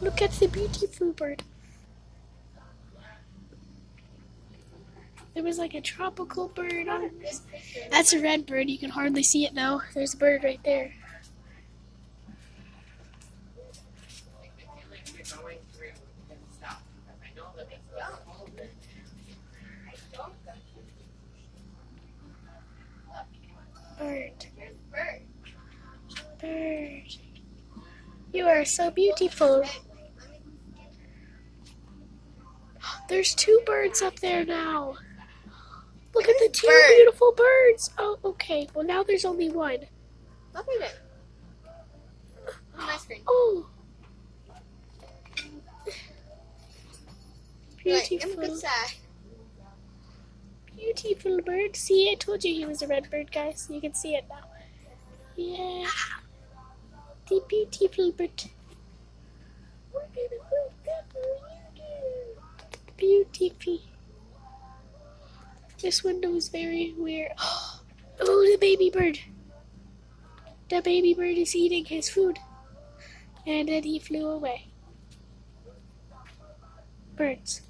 Look at the beautiful bird. There was like a tropical bird on this. That's a red bird. You can hardly see it now. There's a bird right there. Bird. Bird. You are so beautiful. There's two birds up there now. Look at the two beautiful birds. Oh, okay. Well, now there's only one. Look at it. On my screen. Oh. Beautiful. Beautiful. Beautiful bird. See, I told you he was a red bird, guys. You can see it now. Yeah. The beautiful bird. Beautiful. This window is very weird. Oh, the baby bird. The baby bird is eating his food. And then he flew away. Birds.